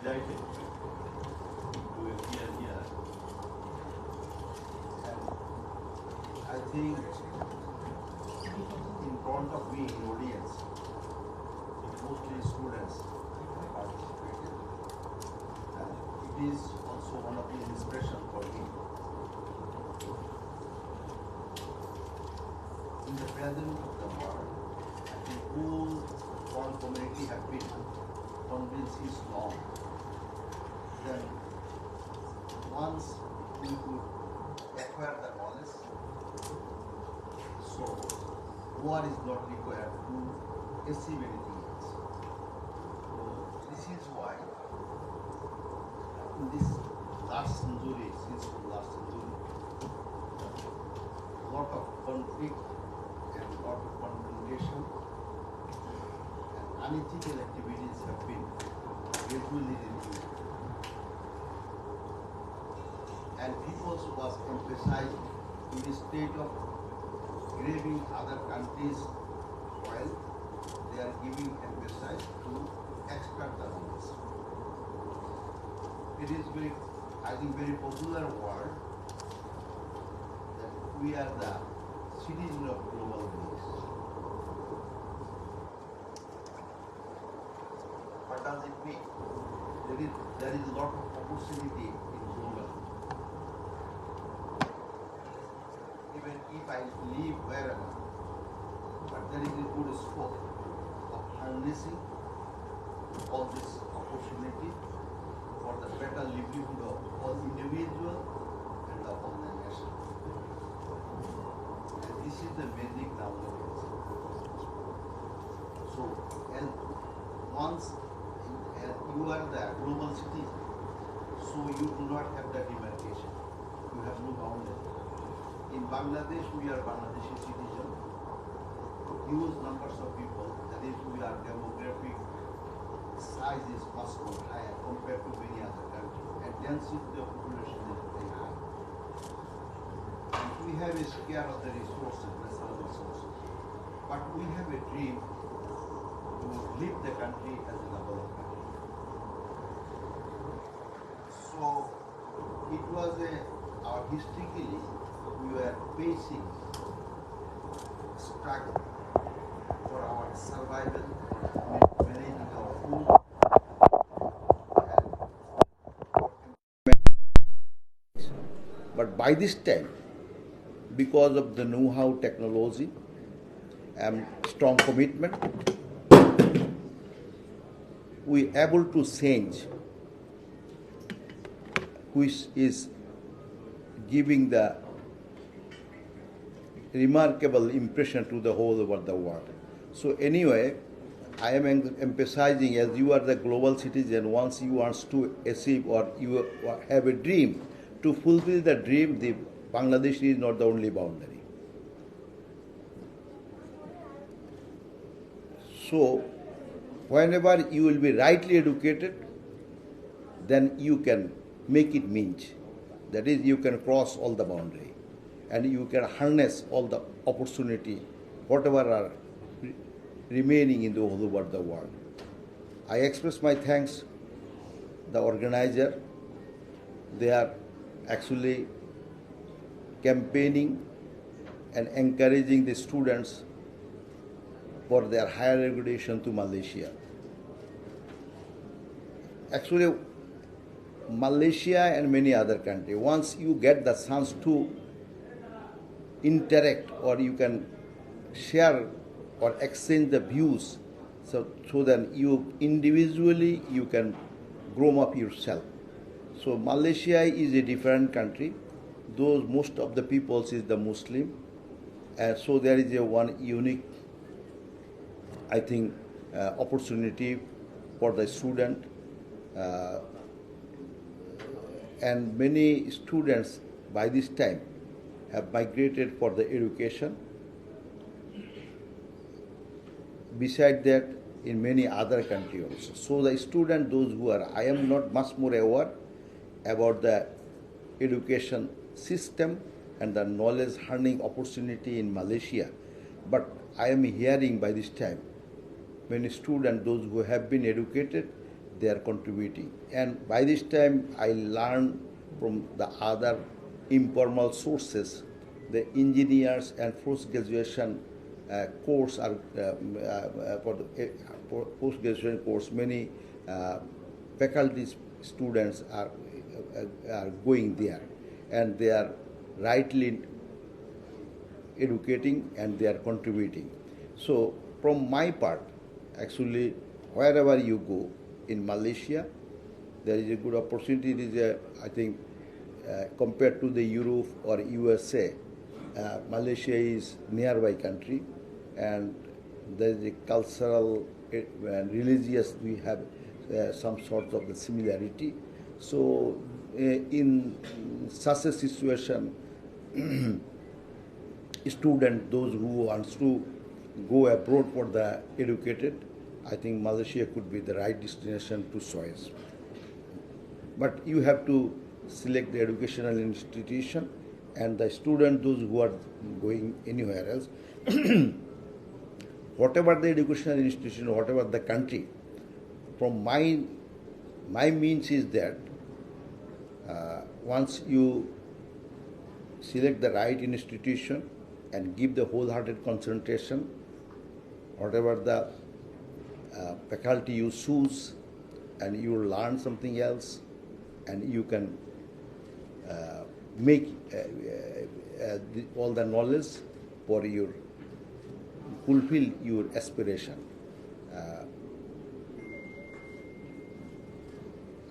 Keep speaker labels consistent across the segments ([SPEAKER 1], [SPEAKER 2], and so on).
[SPEAKER 1] delighted to appear here. And I think in front of me in audience, mostly students participated. And it is also one of the inspiration for me. In the present of the world, I think whole foreign community have been convinced is wrong. Then once we could acquire the knowledge, so war is not required to achieve anything else. So this is why in this last century, lot of conflict and lot of confrontation and unethical activities have been gradually reduced. And people was emphasized in the state of grabbing other countries' oil, they are giving emphasis to extract the knowledge. It is very, I think, very popular word that we are the citizen of global village. What does it mean? There is a lot of opportunity in global. Even if I live wherever, but there is a good scope of harnessing all this opportunity for the better livelihood of all individual and of all the nation. And this is the magic nowadays. So, and once you are the global citizen, so you do not have the demarcation. You have no boundary. In Bangladesh, we are Bangladeshi citizen. Huge numbers of people, that is, we are demographic size is much more higher compared to many other countries. And density of population is very high. And we have a scare of the resources, natural resources. But we have a dream to lead the country as a developed country. So it was our historically we were facing struggle for our survival, managing our food. But by this time, because of the know-how technology and strong commitment, we are able to change, which is giving the remarkable impression to the whole over the world. So anyway, I am emphasizing, as you are the global citizen, once you want to achieve or you have a dream, to fulfill the dream, the Bangladesh is not the only boundary. So whenever you will be rightly educated, then you can make it means. That is, you can cross all the boundary and you can harness all the opportunity, whatever are remaining in the whole over the world. I express my thanks the organizer. They are actually campaigning and encouraging the students for their higher education to Malaysia. Actually, Malaysia and many other countries, once you get the chance to interact or you can share or exchange the views, so that you individually you can grow up yourself. So Malaysia is a different country. Those most of the peoples is the Muslim, and so there is a one unique, I think, opportunity for the student, and many students by this time have migrated for the education. Beside that, in many other countries also. So the student, those who are, I am not much more aware about the education system and the knowledge earning opportunity in Malaysia, but I am hearing by this time many students, those who have been educated,
[SPEAKER 2] they are contributing. And by this time, I learned from the other informal sources, the engineers and post-graduation course are for the post-graduation course, many faculty students are going there, and they are rightly educating and they are contributing. So from my part, actually, wherever you go in Malaysia, there is a good opportunity. It is I think, compared to the Europe or USA, Malaysia is nearby country, and there is a cultural and religious, we have some sort of the similarity. So in such a situation, student, those who wants to go abroad for the educated, I think Malaysia could be the right destination to choice. But you have to select the educational institution, and the student, those who are going anywhere else, whatever the educational institution, whatever the country, from my means is that once you select the right institution and give the wholehearted concentration, whatever the faculty you choose, and you learn something else, and you can make all the knowledge for your fulfill your aspiration.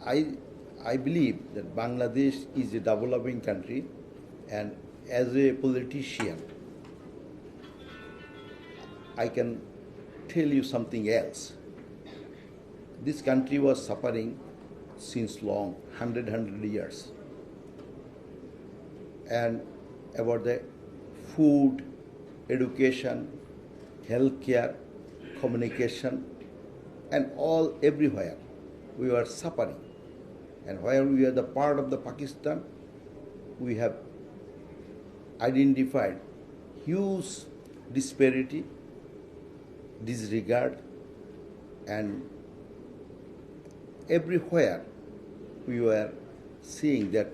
[SPEAKER 2] I believe that Bangladesh is a developing country, and as a politician, I can tell you something else. This country was suffering since long, 100 years. And about the food, education, healthcare, communication, and all everywhere, we were suffering. And while we are the part of the Pakistan, we have identified huge disparity, disregard, and everywhere we were seeing that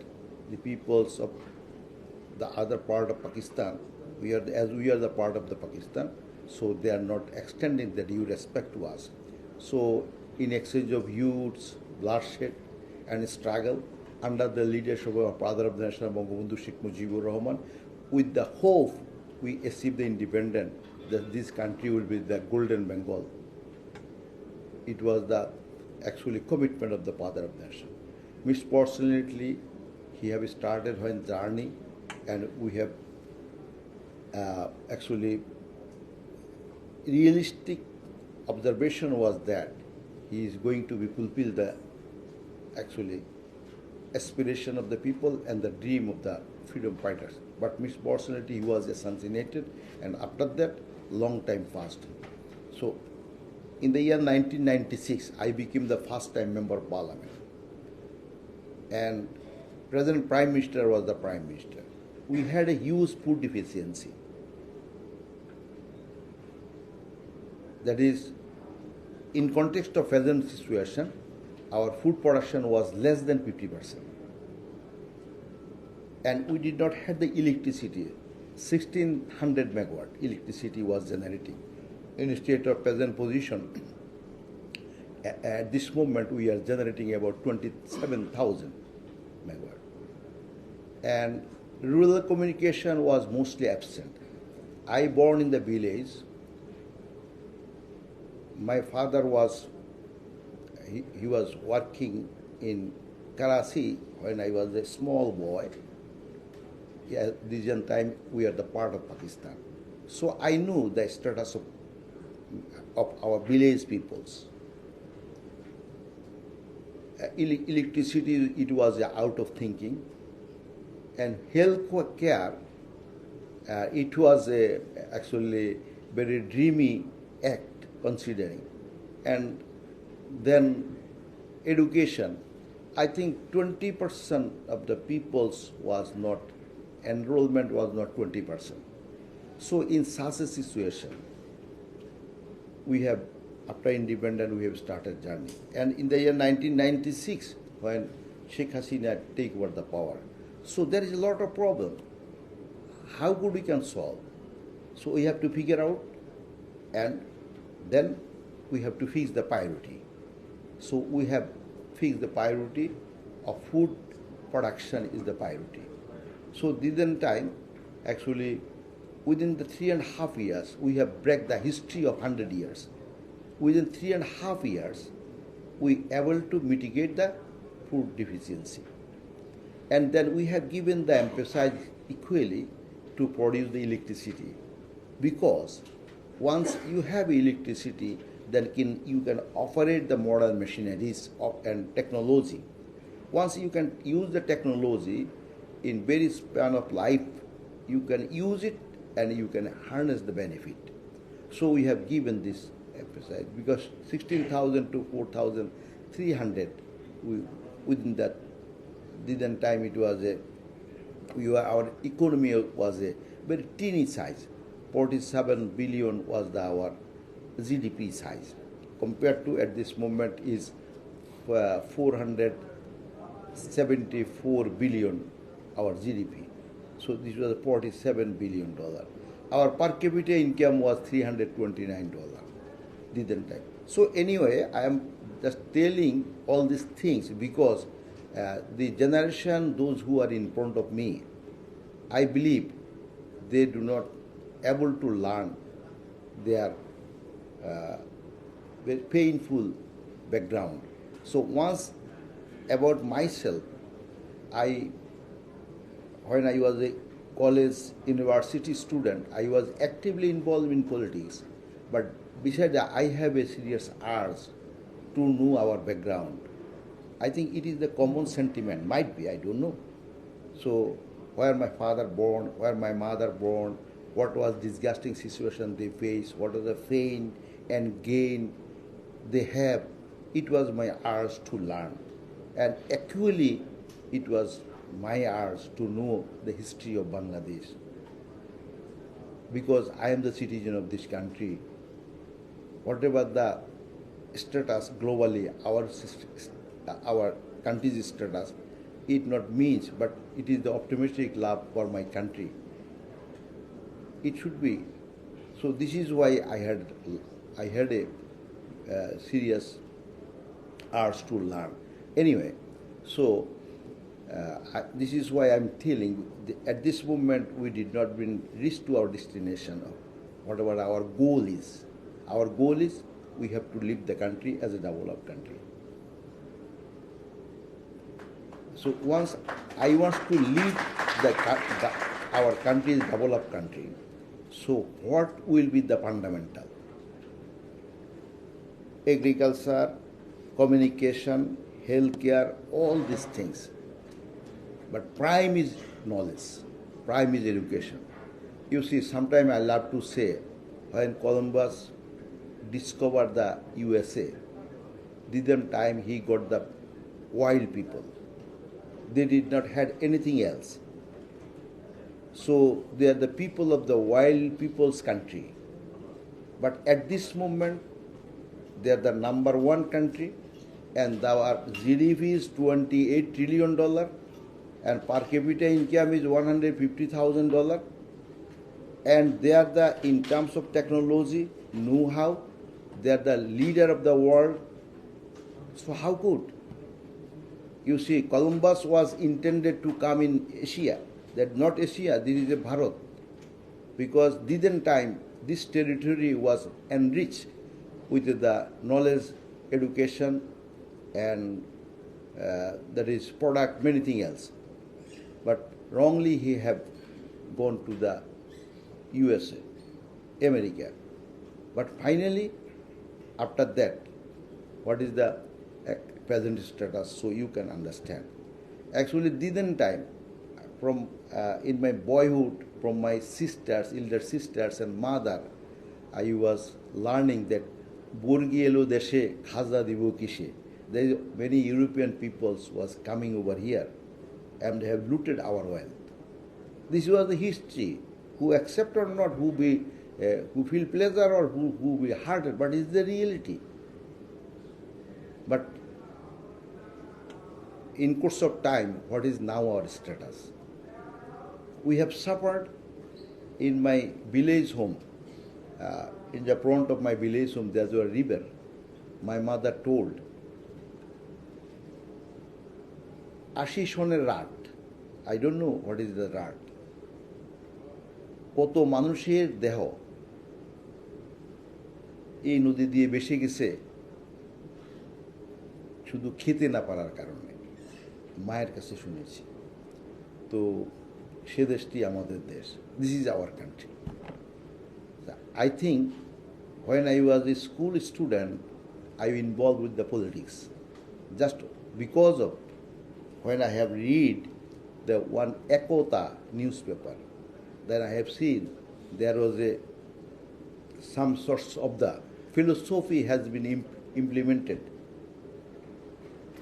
[SPEAKER 2] the peoples of the other part of Pakistan, as we are the part of the Pakistan, so they are not extending the due respect to us. So in exchange of youths, bloodshed, and struggle under the leadership of our father of the nation, Bangabandhu Sheikh Mujibur Rahman, with the hope we achieve the independence, that this country will be the golden Bengal. It was the actually commitment of the father of the nation. Misfortunately, he have started his journey, and we have actually realistic observation was that he is going to be fulfill the actually aspiration of the people and the dream of the freedom fighters. But misfortunately, he was assassinated, and after that, long time passed. So in the year 1996, I became the first time member of parliament, and present prime minister was the prime minister. We had a huge food deficiency. That is, in context of present situation, our food production was less than 50%. And we did not have the electricity. 1600 megawatt electricity was generating. In state of present position, at this moment we are generating about 27,000 megawatt. And rural communication was mostly absent. I born in the village. My father was, he was working in Karachi when I was a small boy. Yeah, this time we are the part of Pakistan. So I knew the status of our village peoples. Electricity, it was out of thinking. And health care, it was actually very dreamy act considering. And then education, I think 20% of the peoples was not, enrollment was not 20%. So in such a situation, we have After independence, we have started journey. And in the year 1996, when Sheikh Hasina take over the power, so there is a lot of problem. How good we can solve? So we have to figure out, and then we have to fix the priority. So we have fixed the priority of food production is the priority. So within time, actually, within the 3.5 years, we have break the history of 100 years. Within 3.5 years, we able to mitigate the food deficiency. And then we have given the emphasis equally to produce the electricity. Because once you have electricity, then you can operate the modern machineries and technology. Once you can use the technology in very span of life, you can use it and you can harness the benefit. So we have given this emphasis because 16,000 to 4,300 within that time it was our economy was a very teeny size. 47 billion was our GDP size. Compared to at this moment is 474 billion our GDP. So this was $47 billion. Our per capita income was $329 didn't time. So anyway, I am just telling all these things because the generation, those who are in front of me, I believe they do not able to learn their very painful background. So once about myself, when I was a college university student, I was actively involved in politics. But besides that, I have a serious urge to know our background. I think it is the common sentiment, might be, I don't know. So where my father born, where my mother born, what was disgusting situation they faced, what was the pain and gain they have, it was my urge to learn. And actually, it was my urge to know the history of Bangladesh. Because I am the citizen of this country. Whatever the status globally, our country's status, it not means, but it is the optimistic love for my country. It should be. So this is why I had a serious urge to learn. Anyway, so this is why I'm telling. At this moment, we did not reach to our destination of whatever our goal is. Our goal is we have to leave the country as a developed country. So once I want to lead our country as a developed country, so what will be the fundamental? Agriculture, communication, healthcare, all these things. But prime is knowledge, prime is education. You see, sometimes I love to say, when Columbus discovered the USA, didn't time he got the wild people. They did not have anything else. So they are the people of the wild people's country. But at this moment, they are the number one country, and our GDP is $28 trillion, and per capita income is $150,000, and they are the, in terms of technology, know-how, they are the leader of the world. So how good? You see, Columbus was intended to come in Asia. That not Asia, this is a Bharat. Because didn't time, this territory was enriched with the knowledge, education, and that is product, many things else. But wrongly he have gone to the USA, America. But finally, after that, what is the present status, so you can understand. Actually, didn't time, from in my boyhood, from my sisters, elder sisters and mother, I was learning that Burgi elo deshe khaza dibo kishe. There is many European peoples was coming over here and have looted our wealth. This was the history. Who accept or not, who be who feel pleasure or who be hurt, but it's the reality. But in course of time, what is now our status? We have suffered in my village home. In the front of my village home, there's a river. My mother told, Ashishone rat. I don't know what is the rat. কত মানুষের দেহ এই নদী দিয়ে ভেসে গেছে শুধু খেতে না পারার কারণে, মায়ের কাছে শুনেছি। তো সে দেশটি আমাদের দেশ। This is our country. I think when I was a school student, I was involved with the politics. Just because of when I have read the one Ekota newspaper, then I have seen there was some sorts of the philosophy has been implemented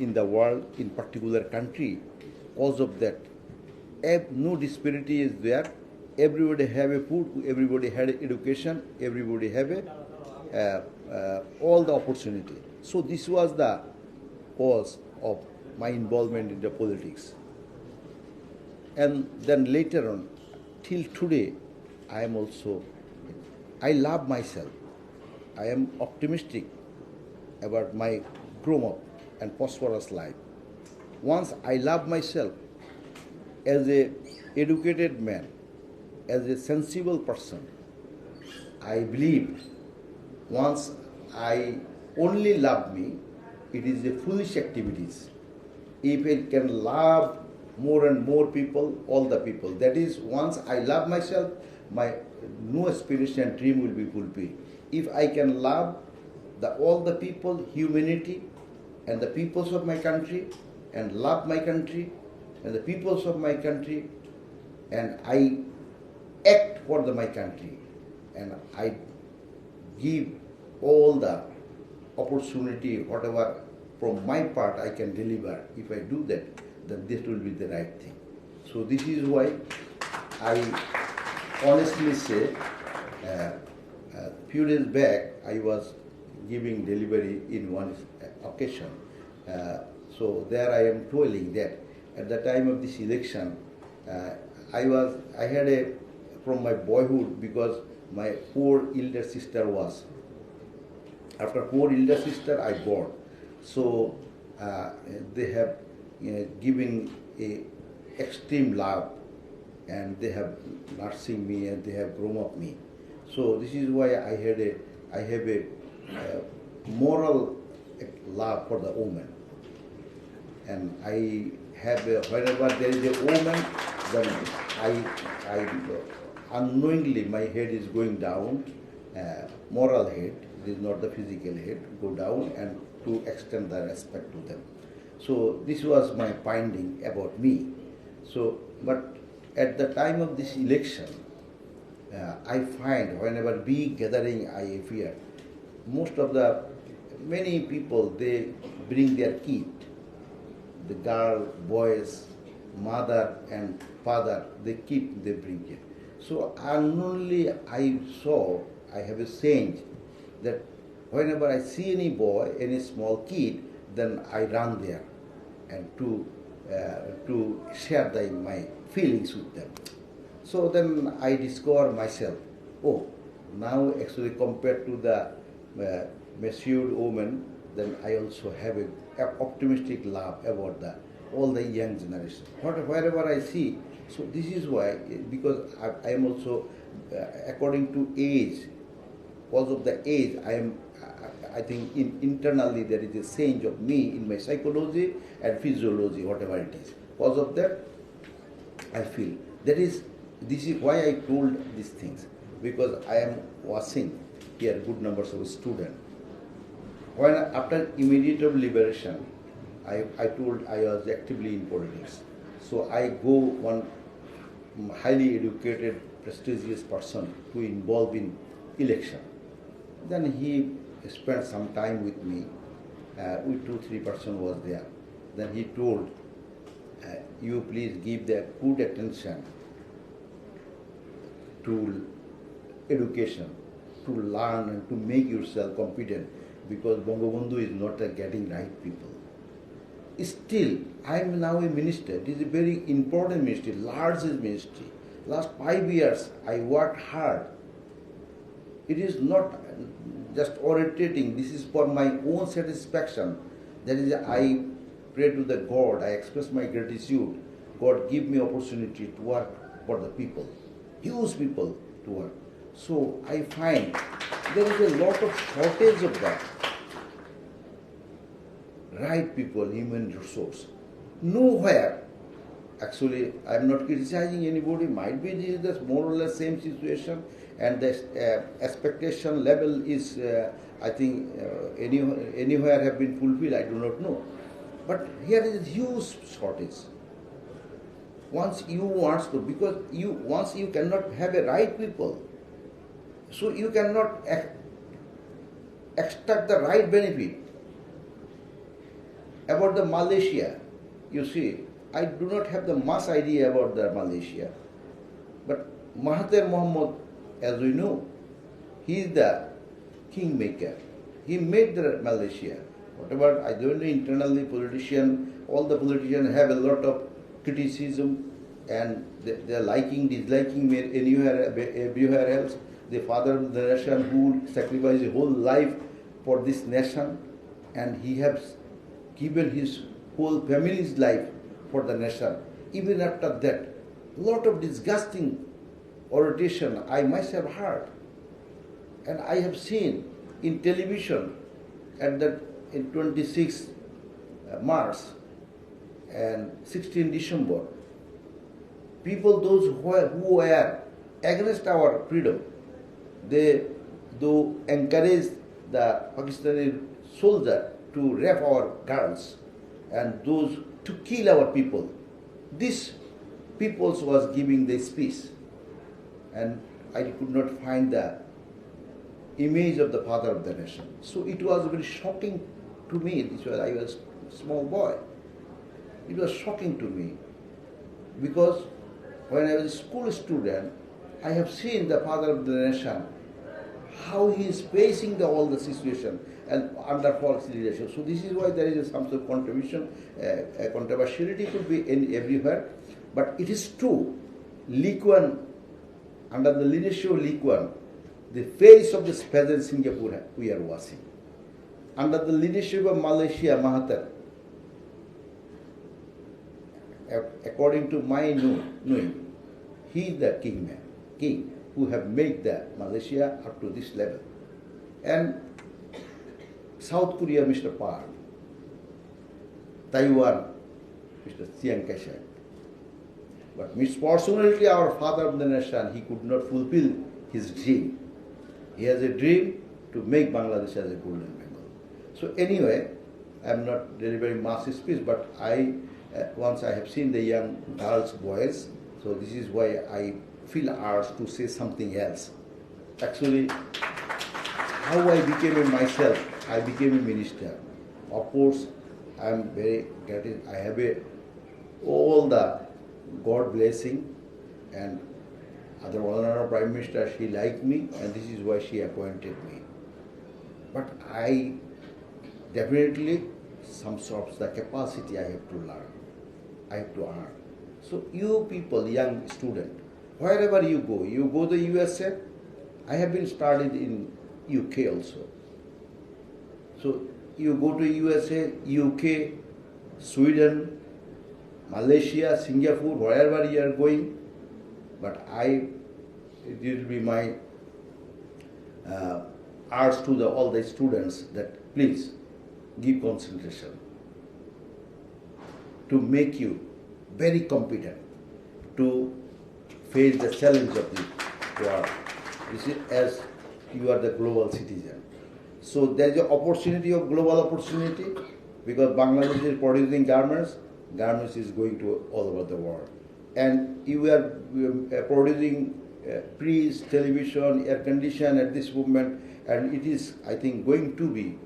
[SPEAKER 2] in the world, in particular country. Because of that, no disparity is there. Everybody have a food, everybody had education, everybody have all the opportunity. So this was the cause of my involvement in the politics. And then later on, till today, I love myself. I am optimistic about my grown up and prosperous life. Once I love myself as a educated man, as a sensible person, I believe once I only love me, it is a foolish activities. If I can love more and more people, all the people, that is, once I love myself, my no aspiration and dream will be fulfilled. If I can love all the people, humanity, and the peoples of my country, and love my country, and the peoples of my country, and I act for my country, and I give all the opportunity, whatever from my part I can deliver. If I do that, then this will be the right thing. So this is why I honestly say, few days back I was giving delivery in one occasion. So there I am telling that at the time of this election, I had from my boyhood, because my poor elder sister was. After poor elder sister, I born. So they have given a extreme love, and they have nursing me, and they have grown up me. So this is why I have a moral love for the woman, and I have whenever there is a woman, then I unknowingly my head is going down, moral head. It is not the physical head. Go down and to extend the respect to them. So this was my finding about me. So, but at the time of this election, I find whenever big gathering I appear, most of the many people, they bring their kid, the girl, boys, mother and father, they bring it. So unknowingly I have a sense that whenever I see any boy, any small kid, then I run there and to share my feelings with them. So then I discover myself, oh, now actually compared to the matured woman, then I also have a optimistic love about all the young generation. Wherever I see, so this is why, because I am also, according to age, because of the age, I think internally there is a change of me in my psychology and physiology, whatever it is. Because of that, I feel this is why I told these things, because I am watching here good numbers of students. When after immediate of liberation, I told I was actively in politics. So I go one highly educated, prestigious person to involve in election. Then he spent some time with me. With 2-3 person was there. Then he told, you please give the good attention to education to learn and to make yourself competent, because Bangabandhu is not getting right people. Still, I am now a minister. It is a very important ministry, largest ministry. Last 5 years, I worked hard. It is not just orating. This is for my own satisfaction. That is, I pray to the God. I express my gratitude. God, give me opportunity to work for the people, use people to work. So I find there is a lot of shortage of that. Right people, human resource. Nowhere. Actually, I am not criticizing anybody. Might be this is the more or less same situation, and the expectation level is, I think, anywhere have been fulfilled. I do not know. But here is a huge shortage. Once you want to, because once you cannot have a right people, so you cannot extract the right benefit. About the Malaysia, you see, I do not have the much idea about the Malaysia, but Mahathir Mohamad, as we know, he is the kingmaker. He made the Malaysia. Whatever, I don't know, internally all the politicians have a lot of criticism, and they are liking, disliking everywhere else. The father of the nation who sacrificed his whole life for this nation, and he has given his whole family's life for the nation. Even after that, a lot of disgusting oration I myself heard, and I have seen in television at that in 26 March and 16 December. People, those who were against our freedom, they do encourage the Pakistani soldier to rape our girls and those to kill our people. This people was giving the speech, and I could not find the image of the father of the nation. So it was very shocking to me. I was a small boy. It was shocking to me because when I was a school student, I have seen the father of the nation, how he is facing all the situation and under false leadership. So this is why there is some sort of contribution, controversiality could be in everywhere. But it is true, Lee Kuan, under the leadership of Lee Kuan, the face of this peasant Singapore we are watching. Under the leadership of Malaysia, Mahathir, according to my knowing, he is the king who have made the Malaysia up to this level. And South Korea, Mr. Park, Taiwan, Mr. Chiang Kai-shek. But misfortunately, our father of the nation, he could not fulfill his dream. He has a dream to make Bangladesh as a golden Bengal. So anyway, I am not delivering mass speech, but once I have seen the young girls, boys, so this is why I feel urged to say something else. Actually, how I became I became a minister. Of course, I am very grateful. I have all the God blessing, and other honorable Prime Minister, she liked me, and this is why she appointed me. But I definitely, some sort of the capacity I have to learn. I have to earn. So you people, young student, wherever you go to USA. I have been studied in UK also. So you go to USA, UK, Sweden, Malaysia, Singapore, wherever you are going. But it will be my urge to all the students that please give concentration to make you very competent to face the challenge of the world. This is as you are the global citizen. So there is an opportunity of global opportunity because Bangladesh is producing garments. Garments is going to all over the world. And you are producing trees, television, air condition at this moment, and it is, I think, going to be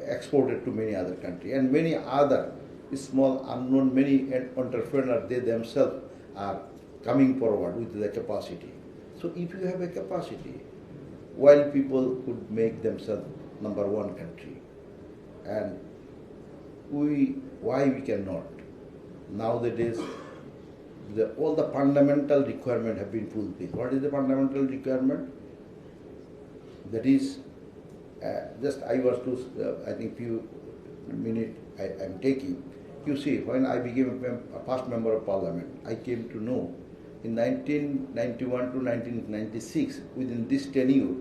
[SPEAKER 2] exported to many other countries. And many other small, unknown, many entrepreneurs, they themselves are coming forward with the capacity. So if you have a capacity, while people could make themselves number one country, and why we cannot? Nowadays, all the fundamental requirements have been fulfilled. What is the fundamental requirement? That is, just I was to, I think few minutes I am taking. You see, when I became a first member of parliament, I came to know in 1991 to 1996, within this tenure,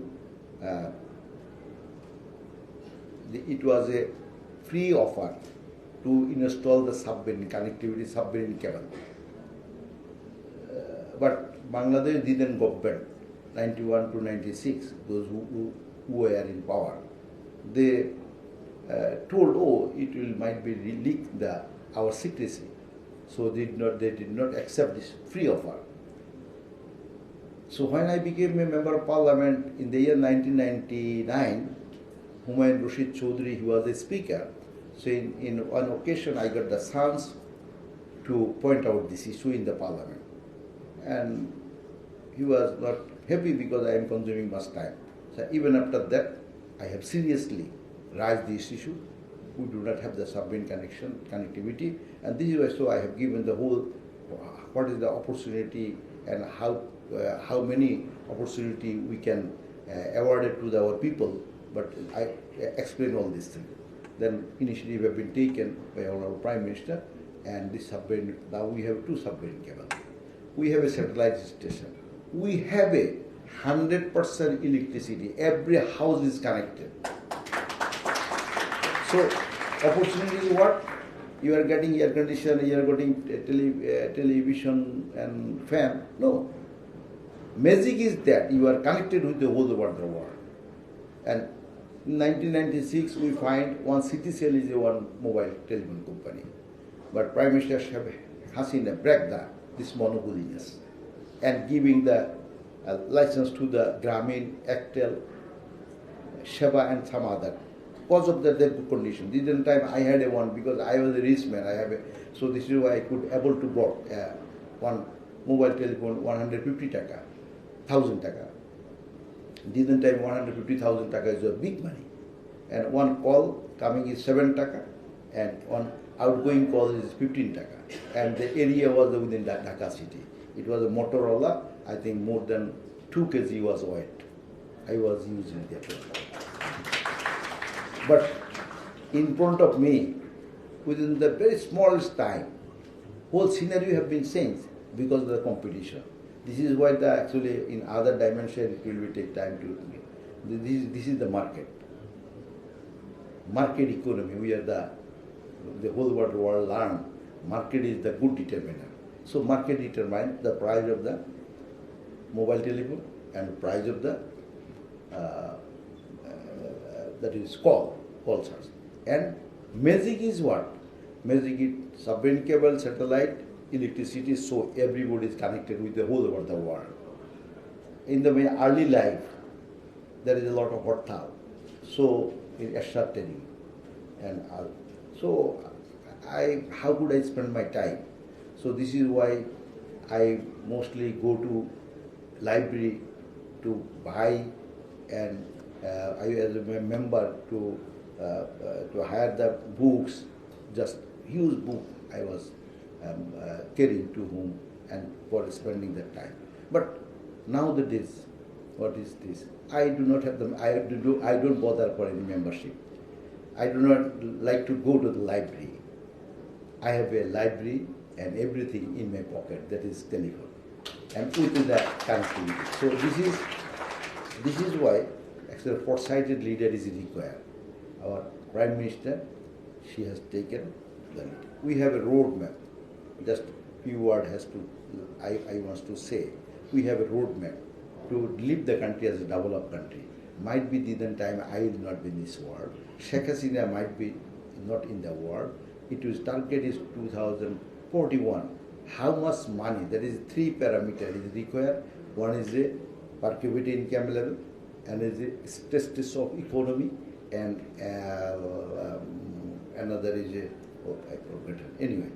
[SPEAKER 2] it was a free offer to install the submarine connectivity, submarine cable. But Bangladesh didn't govern 91 to 96, those who were in power. They told, oh, it might be leak our secrecy. So they did not accept this free offer. So when I became a member of parliament in the year 1999, Humayun Rashid Chaudhry, he was a speaker. So in one occasion I got the chance to point out this issue in the parliament. And he was not happy because I am consuming much time. So even after that, I have seriously raised this issue. We do not have the submarine connectivity, and this is why so I have given the whole what is the opportunity and how many opportunity we can award it to our people. But I explain all these things. Then initiative have been taken by our Prime Minister, and this submarine, now we have 2 submarine cables. We have a satellite station. We have a 100% electricity. Every house is connected. So opportunity is what? You are getting air conditioner, you are getting television and fan. No. Magic is that you are connected with the whole world. And in 1996, we find one Citycell is one mobile telephone company. But Prime Minister Hasina break this monopoly and giving the license to the Grameen, Actel, Sheba and some other. Because of their good condition. This time I had a one because I was a rich man. So this is why I could able to bought one mobile telephone 150 taka, 1000 taka. This time 150,000 taka is a big money. And one call coming is 7 taka and one outgoing call is 15 taka. And the area was within Dhaka city. It was a Motorola, I think more than 2 kg was weight. I was using that. But in front of me, within the very smallest time, whole scenario have been changed because of the competition. This is why actually in other dimension it will take time to. This is the market. Market economy. We are the whole world learn. Market is the good determiner. So market determines the price of the mobile telephone and the price of the that is call charge. And magic is what? Magic is submarine cable, satellite, electricity, so everybody is connected with the whole of the world. In the early life, there is a lot of hortal. So in ascertaining. And so how could I spend my time? So this is why I mostly go to library to buy, and I as a member to hire the books, just huge book I was carrying to home and for spending that time. But nowadays, what is this? I do not have them. I don't bother for any membership. I do not like to go to the library. I have a library and everything in my pocket. That is telephone, and with the connectivity. So this is why actually a foresighted leader is required. Our Prime Minister, she has taken the lead. We have a roadmap. Just few words has to I want to say. We have a roadmap to leave the country as a developed country. Might be the time I will not be in this world. Sheikh Hasina might be not in the world. It was target is 2041. How much money? There is 3 parameters is required. One is the per capita income level, and is the status of economy, and another is a I forgot. Anyway.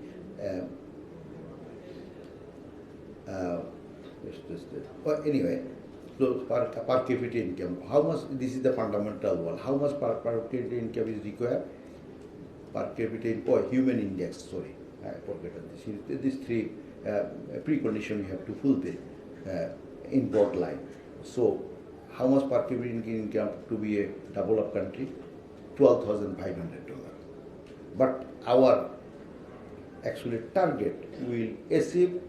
[SPEAKER 2] Anyway, So per capita income, how much, this is the fundamental one, how much per capita income is required? Per capita income, human index, sorry, I forgot this. These three preconditions you have to fulfill in broad line. So how much per capita income to be a developed country? $12,500. But our actually target will achieve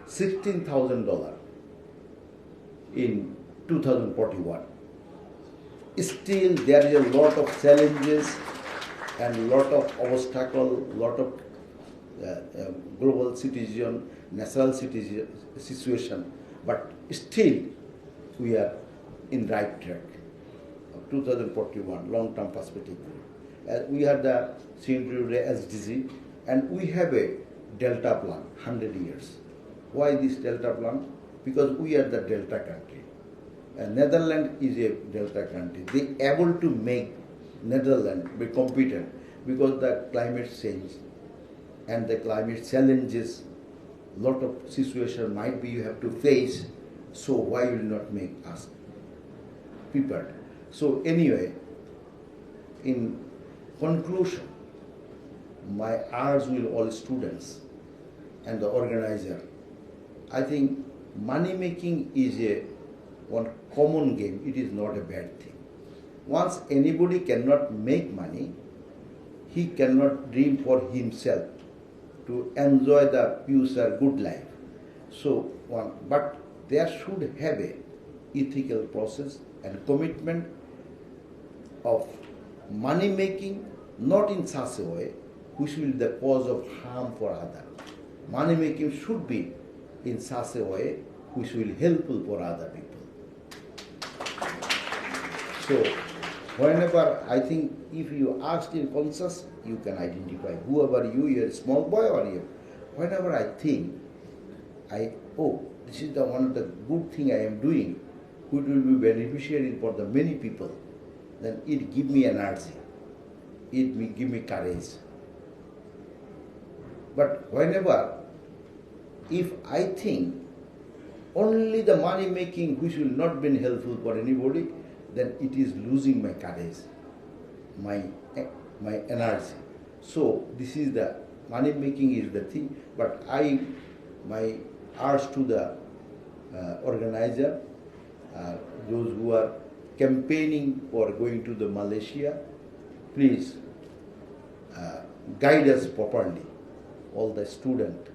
[SPEAKER 2] $16,000 in 2041. Still, there is a lot of challenges and lot of obstacles, lot of global citizen, national citizen situation, but still we are in right track. 2041, long-term perspective. We are the signatory SDG, and we have a Delta plan, 100 years. Why this Delta plan? Because we are the Delta country. Netherlands is a Delta country. They able to make Netherlands be competent because the climate change and the climate challenges, lot of situation might be you have to face. So why will not make us prepared? So anyway, in conclusion, my urge will all students and the organizer, I think money making is a one common game. It is not a bad thing. Once anybody cannot make money, he cannot dream for himself to enjoy the future good life. So but there should have a ethical process and commitment of money making, not in such a way which will be the cause of harm for others. Money making should be in such a way which will be helpful for other people. So whenever I think if you ask in conscious, you can identify whoever you're a small boy or you. Whenever I think, this is the one of the good thing I am doing, which will be beneficiary for the many people, then it give me energy. It will give me courage. But whenever, if I think only the money making which will not be helpful for anybody, then it is losing my courage, my energy. So this is the money making is the thing. But my urge to the organizer, those who are campaigning for going to the Malaysia, please guide us properly, all the students,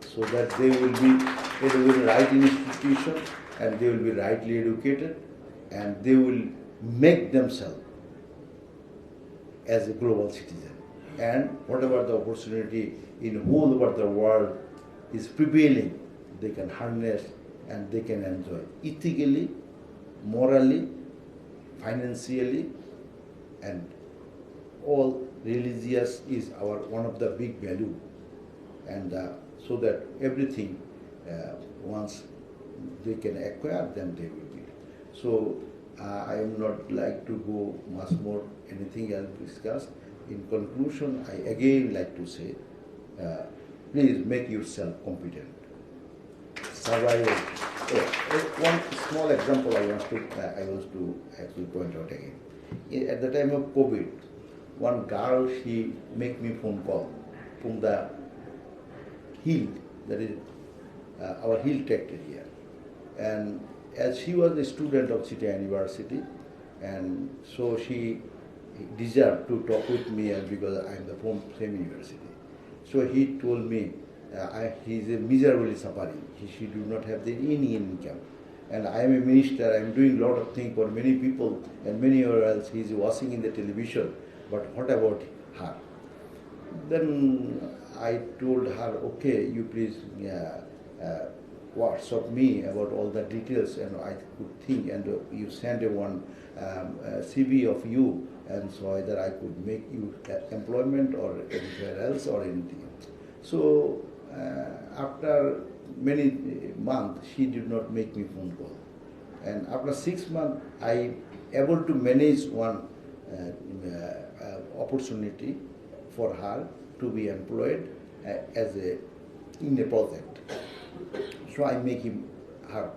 [SPEAKER 2] so that they will be in the right institution and they will be rightly educated and they will make themselves as a global citizen. And whatever the opportunity in whole over the world is prevailing, they can harness and they can enjoy ethically, morally, financially, and all religious is our one of the big value. And so that everything, once they can acquire, then they will be. So I am not like to go much more anything else discussed. In conclusion, I again like to say, please make yourself competent. Survival. One small example I want to actually point out again. At the time of COVID, one girl, she make me phone call from the hill, that is our hill tech area. And as she was a student of City University, and so she deserved to talk with me because I am from same university. So he told me he is miserably suffering. She do not have any income. And I am a minister, I am doing a lot of things for many people and many else. He is watching in the television, but what about her? Then I told her, okay, you please WhatsApp me about all the details, and I could think, and you send one CV of you, and so either I could make you employment or anywhere else or anything. So after many months, she did not make me phone call. And after 6 months, I able to manage one opportunity for her to be employed in a project. So I make her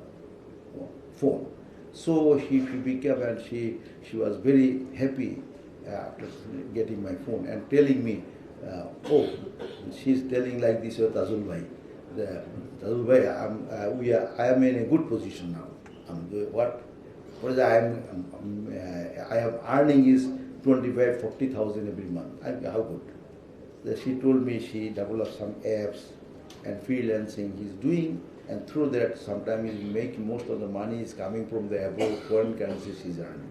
[SPEAKER 2] phone. So she became, and she was very happy after getting my phone and telling me, oh, she's telling like this, Tazul bhai, Tazul bhai, I am in a good position now. I am earning is 25,000-40,000 every month. How good? She told me she developed some apps and freelancing he's doing, and through that sometimes he's making most of the money is coming from the above foreign currencies he's earning.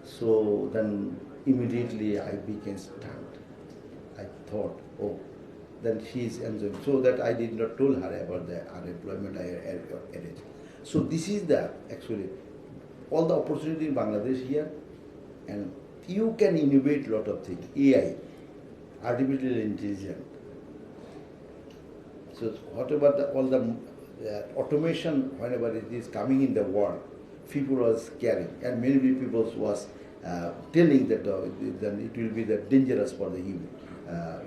[SPEAKER 2] So then immediately I became stunned. I thought, oh, then she's enjoying. So that I did not tell her about the unemployment I arranged. So this is the actually all the opportunity in Bangladesh here, and you can innovate a lot of things. AI, artificial intelligence. So whatever all the automation, whenever it is coming in the world, people was scaring, and many people was telling that then it will be dangerous for the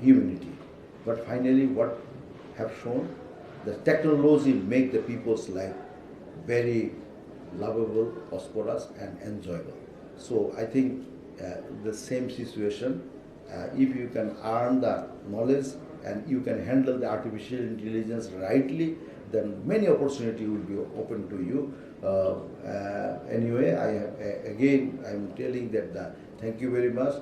[SPEAKER 2] humanity. But finally, what have shown, the technology make the people's life very lovable, prosperous, and enjoyable. So I think the same situation, if you can earn the knowledge and you can handle the artificial intelligence rightly, then many opportunities will be open to you. Anyway, I'm telling that thank you very much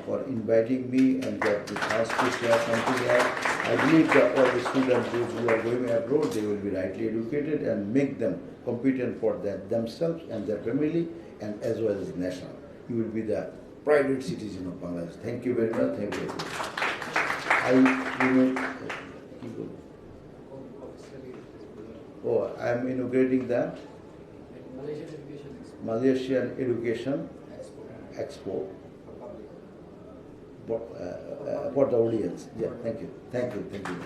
[SPEAKER 2] for inviting me and get the chance to share something else. I believe that all the students who are going abroad, they will be rightly educated and make them competent for themselves and their family, and as well as national. You will be the private citizen of Bangladesh. Thank you very much. Thank you. I am inaugurating the Malaysian Education Expo for the audience. Yeah, thank you. Thank you. Thank you.